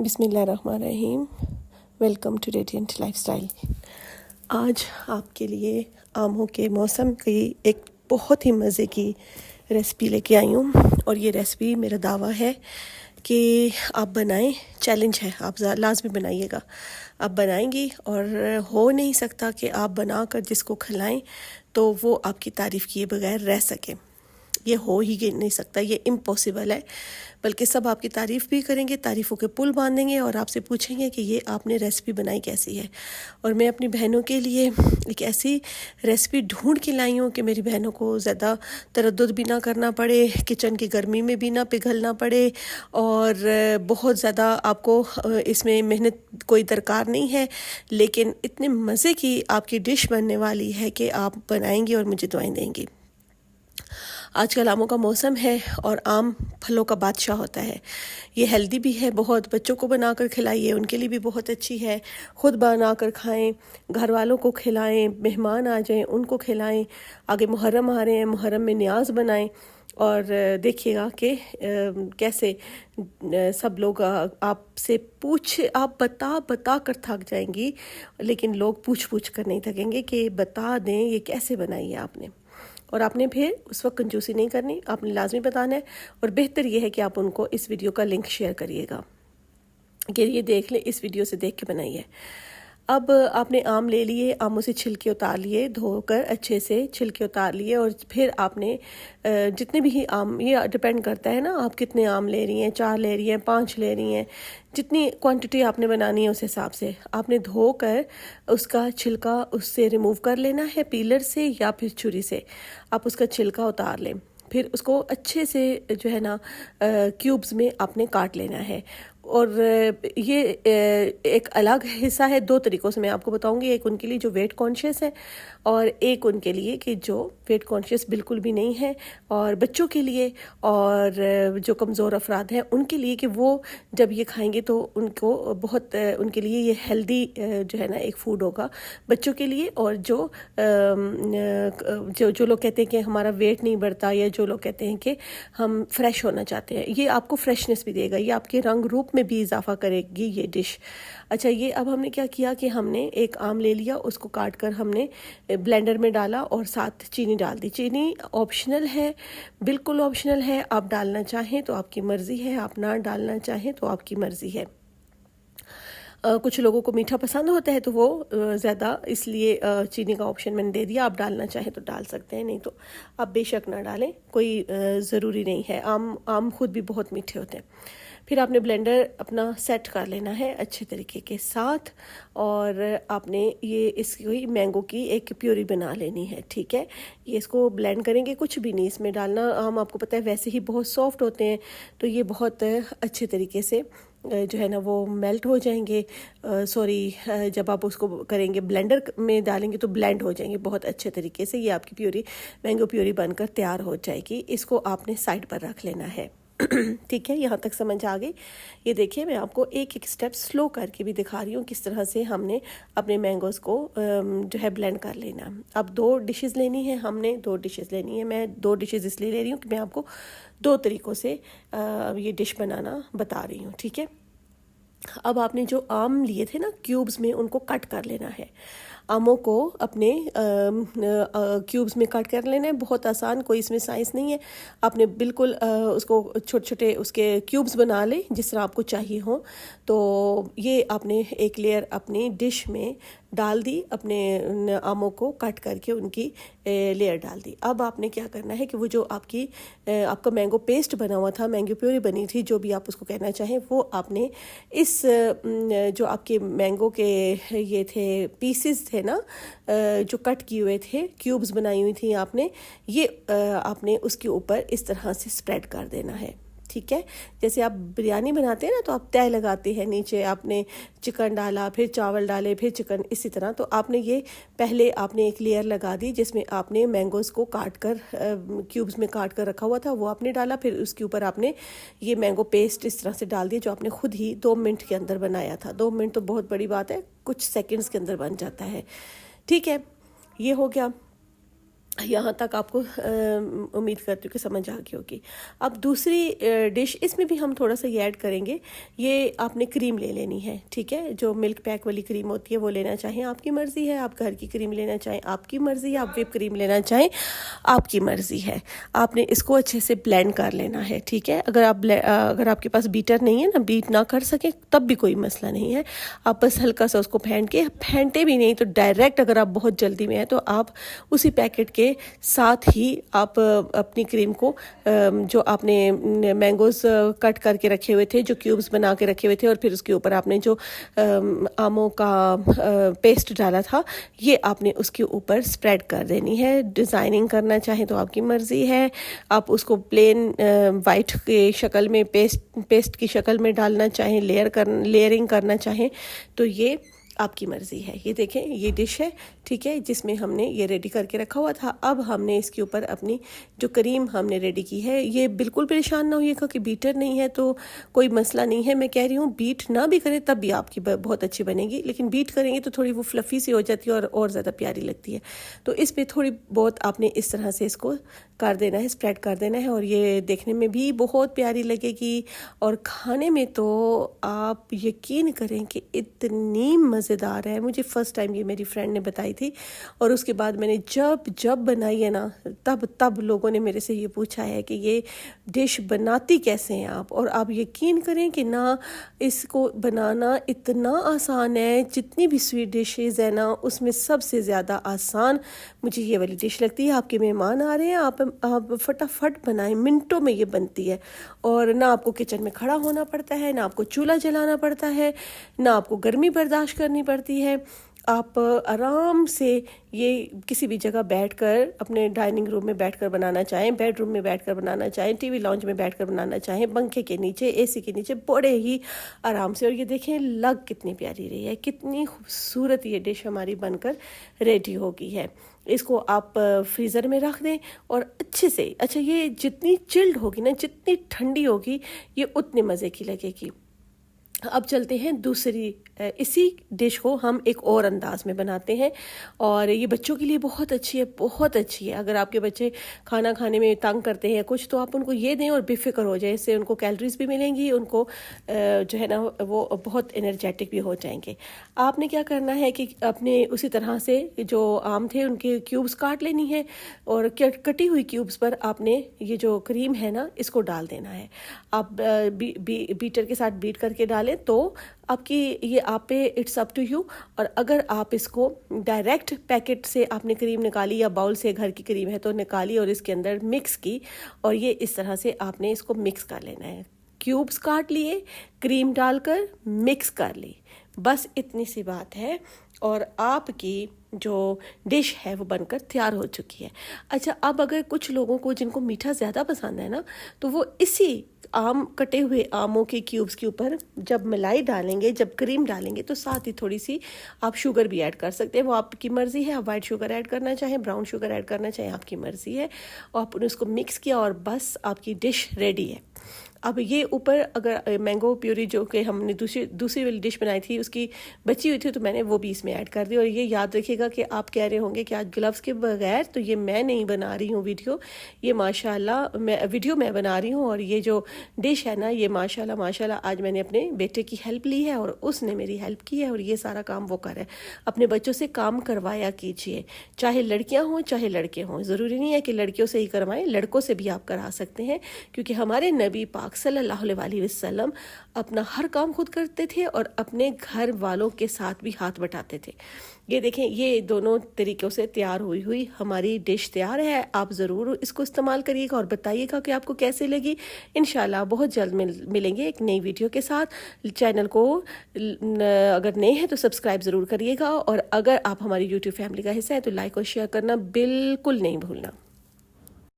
बिस्मिल्लाहिर्रहमानिर्रहीम। Welcome to radiant lifestyle. आज आपके लिए आमों के मौसम की एक बहुत ही मज़े की रेसिपी लेके आई हूँ और ये रेसिपी मेरा दावा है कि आप बनाएं। चैलेंज है, आप लाजमी बनाइएगा। आप बनाएंगी और हो नहीं सकता कि आप बनाकर जिसको खिलाएं तो वो आपकी तारीफ़ किए बगैर रह सके। ये हो ही नहीं सकता, ये इम्पॉसिबल है। बल्कि सब आपकी तारीफ़ भी करेंगे, तारीफ़ों के पुल बांधेंगे और आपसे पूछेंगे कि ये आपने रेसिपी बनाई कैसी है। और मैं अपनी बहनों के लिए एक ऐसी रेसिपी ढूंढ के लाई हूँ कि मेरी बहनों को ज़्यादा तरद्दुद भी ना करना पड़े, किचन की गर्मी में भी ना पिघलना पड़े और बहुत ज़्यादा आपको इसमें मेहनत कोई दरकार नहीं है। लेकिन इतने मज़े की आपकी डिश बनने वाली है कि आप बनाएंगी और मुझे दुआएं देंगी। आजकल आमों का मौसम है और आम फलों का बादशाह होता है। ये हेल्दी भी है बहुत, बच्चों को बनाकर खिलाइए, उनके लिए भी बहुत अच्छी है। खुद बनाकर खाएं, घर वालों को खिलाएं, मेहमान आ जाएं उनको खिलाएं। आगे मुहर्रम आ रहे हैं, मुहर्रम में न्याज़ बनाएं और देखिएगा कि कैसे सब लोग आपसे आप बता कर थक जाएंगी, लेकिन लोग पूछ कर नहीं थकेंगे कि बता दें ये कैसे बनाई है आपने। और आपने फिर उस वक्त कंजूसी नहीं करनी, आपने लाजमी बताना है। और बेहतर ये है कि आप उनको इस वीडियो का लिंक शेयर करिएगा कि ये देख लें, इस वीडियो से देख के बनाइए। अब आपने आम ले लिए, आमों से छिलके उतार लिए, धोकर अच्छे से छिलके उतार लिए। और फिर आपने जितने भी आम, ये डिपेंड करता है ना आप कितने आम ले रही हैं, 4 ले रही हैं, 5 ले रही हैं, जितनी क्वांटिटी आपने बनानी है उस हिसाब से आपने धोकर उसका छिलका उससे रिमूव कर लेना है, पीलर से या फिर छुरी से आप उसका छिलका उतार लें। फिर उसको अच्छे से जो है ना क्यूब्स में आपने काट लेना है। और ये एक अलग हिस्सा है, 2 तरीक़ों से मैं आपको बताऊंगी। एक उनके लिए जो वेट कॉन्शियस है और एक उनके लिए कि जो वेट कॉन्शियस बिल्कुल भी नहीं है, और बच्चों के लिए और जो कमज़ोर अफराद हैं उनके लिए कि वो जब ये खाएंगे तो उनको बहुत उनके लिए ये हेल्दी जो है ना एक फ़ूड होगा बच्चों के लिए। और जो लोग कहते हैं कि हमारा वेट नहीं बढ़ता, या जो लोग कहते हैं कि हम फ्रेश होना चाहते हैं, ये आपको फ्रेशनेस भी देगा, ये आपके रंग रूप में भी इजाफा करेगी ये डिश। अच्छा, ये अब हमने क्या किया कि हमने एक आम ले लिया, उसको काट कर हमने ब्लेंडर में डाला और साथ चीनी डाल दी। चीनी ऑप्शनल है, बिल्कुल ऑप्शनल है। आप डालना चाहें तो आपकी मर्ज़ी है, आप ना डालना चाहें तो आपकी मर्ज़ी है। कुछ लोगों को मीठा पसंद होता है तो वो ज़्यादा, इसलिए चीनी का ऑप्शन मैंने दे दिया। आप डालना चाहें तो डाल सकते हैं, नहीं तो आप बेशक ना डालें, कोई ज़रूरी नहीं है। आम खुद भी बहुत मीठे होते हैं। फिर आपने ब्लेंडर अपना सेट कर लेना है अच्छे तरीके के साथ और आपने ये इसकी मैंगो की एक प्यूरी बना लेनी है। ठीक है, ये इसको ब्लेंड करेंगे, कुछ भी नहीं इसमें डालना। आम आपको पता है वैसे ही बहुत सॉफ्ट होते हैं, तो ये बहुत अच्छे तरीके से जो है ना वो मेल्ट हो जाएंगे। जब आप उसको करेंगे ब्लेंडर में डालेंगे तो ब्लेंड हो जाएंगे बहुत अच्छे तरीके से। ये आपकी प्यूरी, मैंगो प्यूरी बनकर तैयार हो जाएगी। इसको आपने साइड पर रख लेना है। ठीक है, यहाँ तक समझ आ गई। ये देखिए, मैं आपको एक एक स्टेप स्लो करके भी दिखा रही हूँ किस तरह से हमने अपने मैंगोज़ को जो है ब्लेंड कर लेना। अब 2 डिशेस लेनी है, हमने 2 डिशेस लेनी है। मैं 2 डिशेस इसलिए ले रही हूँ कि मैं आपको 2 तरीक़ों से ये डिश बनाना बता रही हूँ। ठीक है, अब आपने जो आम लिए थे ना क्यूब्स में, उनको कट कर लेना है। आमों को अपने क्यूब्स में कट कर लेना है, बहुत आसान, कोई इसमें साइंस नहीं है। आपने बिल्कुल उसको छोटे छोटे उसके क्यूब्स बना लें जिस तरह आपको चाहिए हो। तो ये आपने एक लेयर अपनी डिश में डाल दी, अपने आमों को कट करके उनकी लेयर डाल दी। अब आपने क्या करना है कि वो जो आपका मैंगो पेस्ट बना हुआ था, मैंगो प्यूरी बनी थी, जो भी आप उसको कहना चाहें, वो आपने इस जो आपके मैंगो के ये थे पीसेस थे ना, जो कट किए हुए थे, क्यूब्स बनाई हुई थी आपने, ये आपने उसके ऊपर इस तरह से स्प्रेड कर देना है। ठीक है, जैसे आप बिरयानी बनाते हैं ना तो आप तय लगाते हैं, नीचे आपने चिकन डाला, फिर चावल डाले, फिर चिकन, इसी तरह। तो आपने ये पहले आपने एक लेयर लगा दी जिसमें आपने मैंगोज़ को काट कर क्यूब्स में काट कर रखा हुआ था, वो आपने डाला। फिर उसके ऊपर आपने ये मैंगो पेस्ट इस तरह से डाल दिया जो आपने खुद ही 2 मिनट के अंदर बनाया था। 2 मिनट तो बहुत बड़ी बात है, कुछ सेकेंड्स के अंदर बन जाता है। ठीक है, ये हो गया। यहाँ तक आपको उम्मीद करती हूँ कि समझ आ गई होगी। अब दूसरी डिश, इसमें भी हम थोड़ा सा ये ऐड करेंगे। ये आपने क्रीम ले लेनी है, ठीक है, जो मिल्क पैक वाली क्रीम होती है वो लेना चाहें आपकी मर्ज़ी है, आप घर की क्रीम लेना चाहें आपकी मर्ज़ी है, आप व्हिप क्रीम लेना चाहें आपकी मर्ज़ी है। आपने इसको अच्छे से ब्लेंड कर लेना है, ठीक है। अगर आपके पास बीटर नहीं है ना, बीट ना कर सके, तब भी कोई मसला नहीं है। आप बस हल्का सा उसको फेंटे भी नहीं तो डायरेक्ट, अगर आप बहुत जल्दी में है तो आप उसी पैकेट के साथ ही आप अपनी क्रीम को, जो आपने मैंगोज कट करके रखे हुए थे, जो क्यूब्स बना के रखे हुए थे, और फिर उसके ऊपर आपने जो आमों का पेस्ट डाला था, ये आपने उसके ऊपर स्प्रेड कर देनी है। डिज़ाइनिंग करना चाहें तो आपकी मर्ज़ी है, आप उसको प्लेन वाइट के शक्ल में, पेस्ट की शक्ल में डालना चाहें, लेयरिंग करना चाहें तो ये आपकी मर्ज़ी है। ये देखें, ये डिश है, ठीक है, जिसमें हमने ये रेडी करके रखा हुआ था। अब हमने इसके ऊपर अपनी जो क्रीम हमने रेडी की है, ये बिल्कुल परेशान ना होइएगा कि बीटर नहीं है तो कोई मसला नहीं है। मैं कह रही हूँ बीट ना भी करें तब भी आपकी बहुत अच्छी बनेगी, लेकिन बीट करेंगे तो थोड़ी वो फ्लफ़ी सी हो जाती है और ज़्यादा प्यारी लगती है। तो इस पर थोड़ी बहुत आपने इस तरह से इसको कर देना है, स्प्रेड कर देना है, और ये देखने में भी बहुत प्यारी लगेगी और खाने में तो आप यकीन करें कि इतनी मज़ेदार है। मुझे फ़र्स्ट टाइम ये मेरी फ्रेंड ने बताई थी, और उसके बाद मैंने जब बनाई है ना, तब लोगों ने मेरे से ये पूछा है कि ये डिश बनाती कैसे हैं आप। और आप यकीन करें कि ना, इसको बनाना इतना आसान है। जितनी भी स्वीट डिशेज़ है ना, उसमें सबसे ज़्यादा आसान मुझे ये वाली डिश लगती है। आपके मेहमान आ रहे हैं, आप फटाफट बनाएं, मिनटों में ये बनती है, और ना आपको किचन में खड़ा होना पड़ता है, ना आपको चूल्हा जलाना पड़ता है, ना आपको गर्मी बर्दाश्त करनी पड़ती है। आप आराम से ये किसी भी जगह बैठकर, अपने डाइनिंग रूम में बैठकर बनाना चाहें, बेडरूम में बैठकर बनाना चाहें, टीवी लॉन्च में बैठकर बनाना चाहें, पंखे के नीचे, एसी के नीचे, बड़े ही आराम से। और ये देखें लग कितनी प्यारी रही है, कितनी खूबसूरत ये डिश हमारी बनकर रेडी हो गई है। इसको आप फ्रीज़र में रख दें और अच्छे से, अच्छा ये जितनी चिल्ड होगी ना, जितनी ठंडी होगी, ये उतने मज़े की लगेगी। अब चलते हैं दूसरी, इसी डिश को हम एक और अंदाज में बनाते हैं, और ये बच्चों के लिए बहुत अच्छी है, बहुत अच्छी है। अगर आपके बच्चे खाना खाने में तंग करते हैं कुछ, तो आप उनको ये दें और बेफिक्र हो जाए, इससे उनको कैलोरीज भी मिलेंगी, उनको जो है ना वो बहुत एनर्जेटिक भी हो जाएंगे। आपने क्या करना है कि अपने उसी तरह से जो आम थे उनके क्यूब्स काट लेनी है, और कटी हुई क्यूब्स पर आपने ये जो क्रीम है ना, इसको डाल देना है। आप बीटर के साथ बीट करके डालें तो आपकी ये आप पे, इट्स अप टू यू। और अगर आप इसको डायरेक्ट पैकेट से आपने क्रीम निकाली, या बाउल से घर की क्रीम है तो निकाली और इसके अंदर मिक्स की, और ये इस तरह से आपने इसको मिक्स कर लेना है। क्यूब्स काट लिए, क्रीम डालकर मिक्स कर ली, बस इतनी सी बात है, और आपकी जो डिश है वो बनकर तैयार हो चुकी है। अच्छा, अब अगर कुछ लोगों को जिनको मीठा ज़्यादा पसंद है ना, तो वो इसी कटे हुए आमों के क्यूब्स के ऊपर जब मलाई डालेंगे, जब क्रीम डालेंगे, तो साथ ही थोड़ी सी आप शुगर भी ऐड कर सकते हैं। वो आपकी मर्ज़ी है, आप वाइट शुगर ऐड करना चाहें, ब्राउन शुगर ऐड करना चाहें, आपकी मर्ज़ी है। और आपने उसको मिक्स किया और बस आपकी डिश रेडी है। अब ये ऊपर अगर मैंगो प्यूरी जो कि हमने दूसरी वाली डिश बनाई थी उसकी बची हुई थी, तो मैंने वो भी इसमें ऐड कर दी। और ये याद रखिएगा कि आप कह रहे होंगे कि आज ग्लव्स के बगैर तो ये मैं नहीं बना रही हूँ वीडियो, ये माशाल्लाह मैं बना रही हूँ। और ये जो डिश है ना, ये माशाल्लाह आज मैंने अपने बेटे की हेल्प ली है और उसने मेरी हेल्प की है, और ये सारा काम वो कर है। अपने बच्चों से काम करवाया कीजिए, चाहे लड़कियाँ हों चाहे लड़के हों, ज़रूरी नहीं है कि लड़कियों से ही करवाएं, लड़कों से भी आप करा सकते हैं, क्योंकि हमारे नबी पाक सल्लल्लाहु अलैहि वसल्लम अपना हर काम खुद करते थे और अपने घर वालों के साथ भी हाथ बटाते थे। ये देखें, ये दोनों तरीक़ों से तैयार हुई हमारी डिश तैयार है। आप ज़रूर इसको इस्तेमाल करिएगा और बताइएगा कि आपको कैसे लगी। इंशाल्लाह बहुत जल्द मिलेंगे एक नई वीडियो के साथ। चैनल को अगर नए हैं तो सब्सक्राइब ज़रूर करिएगा, और अगर आप हमारी यूट्यूब फैमिली का हिस्सा है तो लाइक और शेयर करना बिल्कुल नहीं भूलना।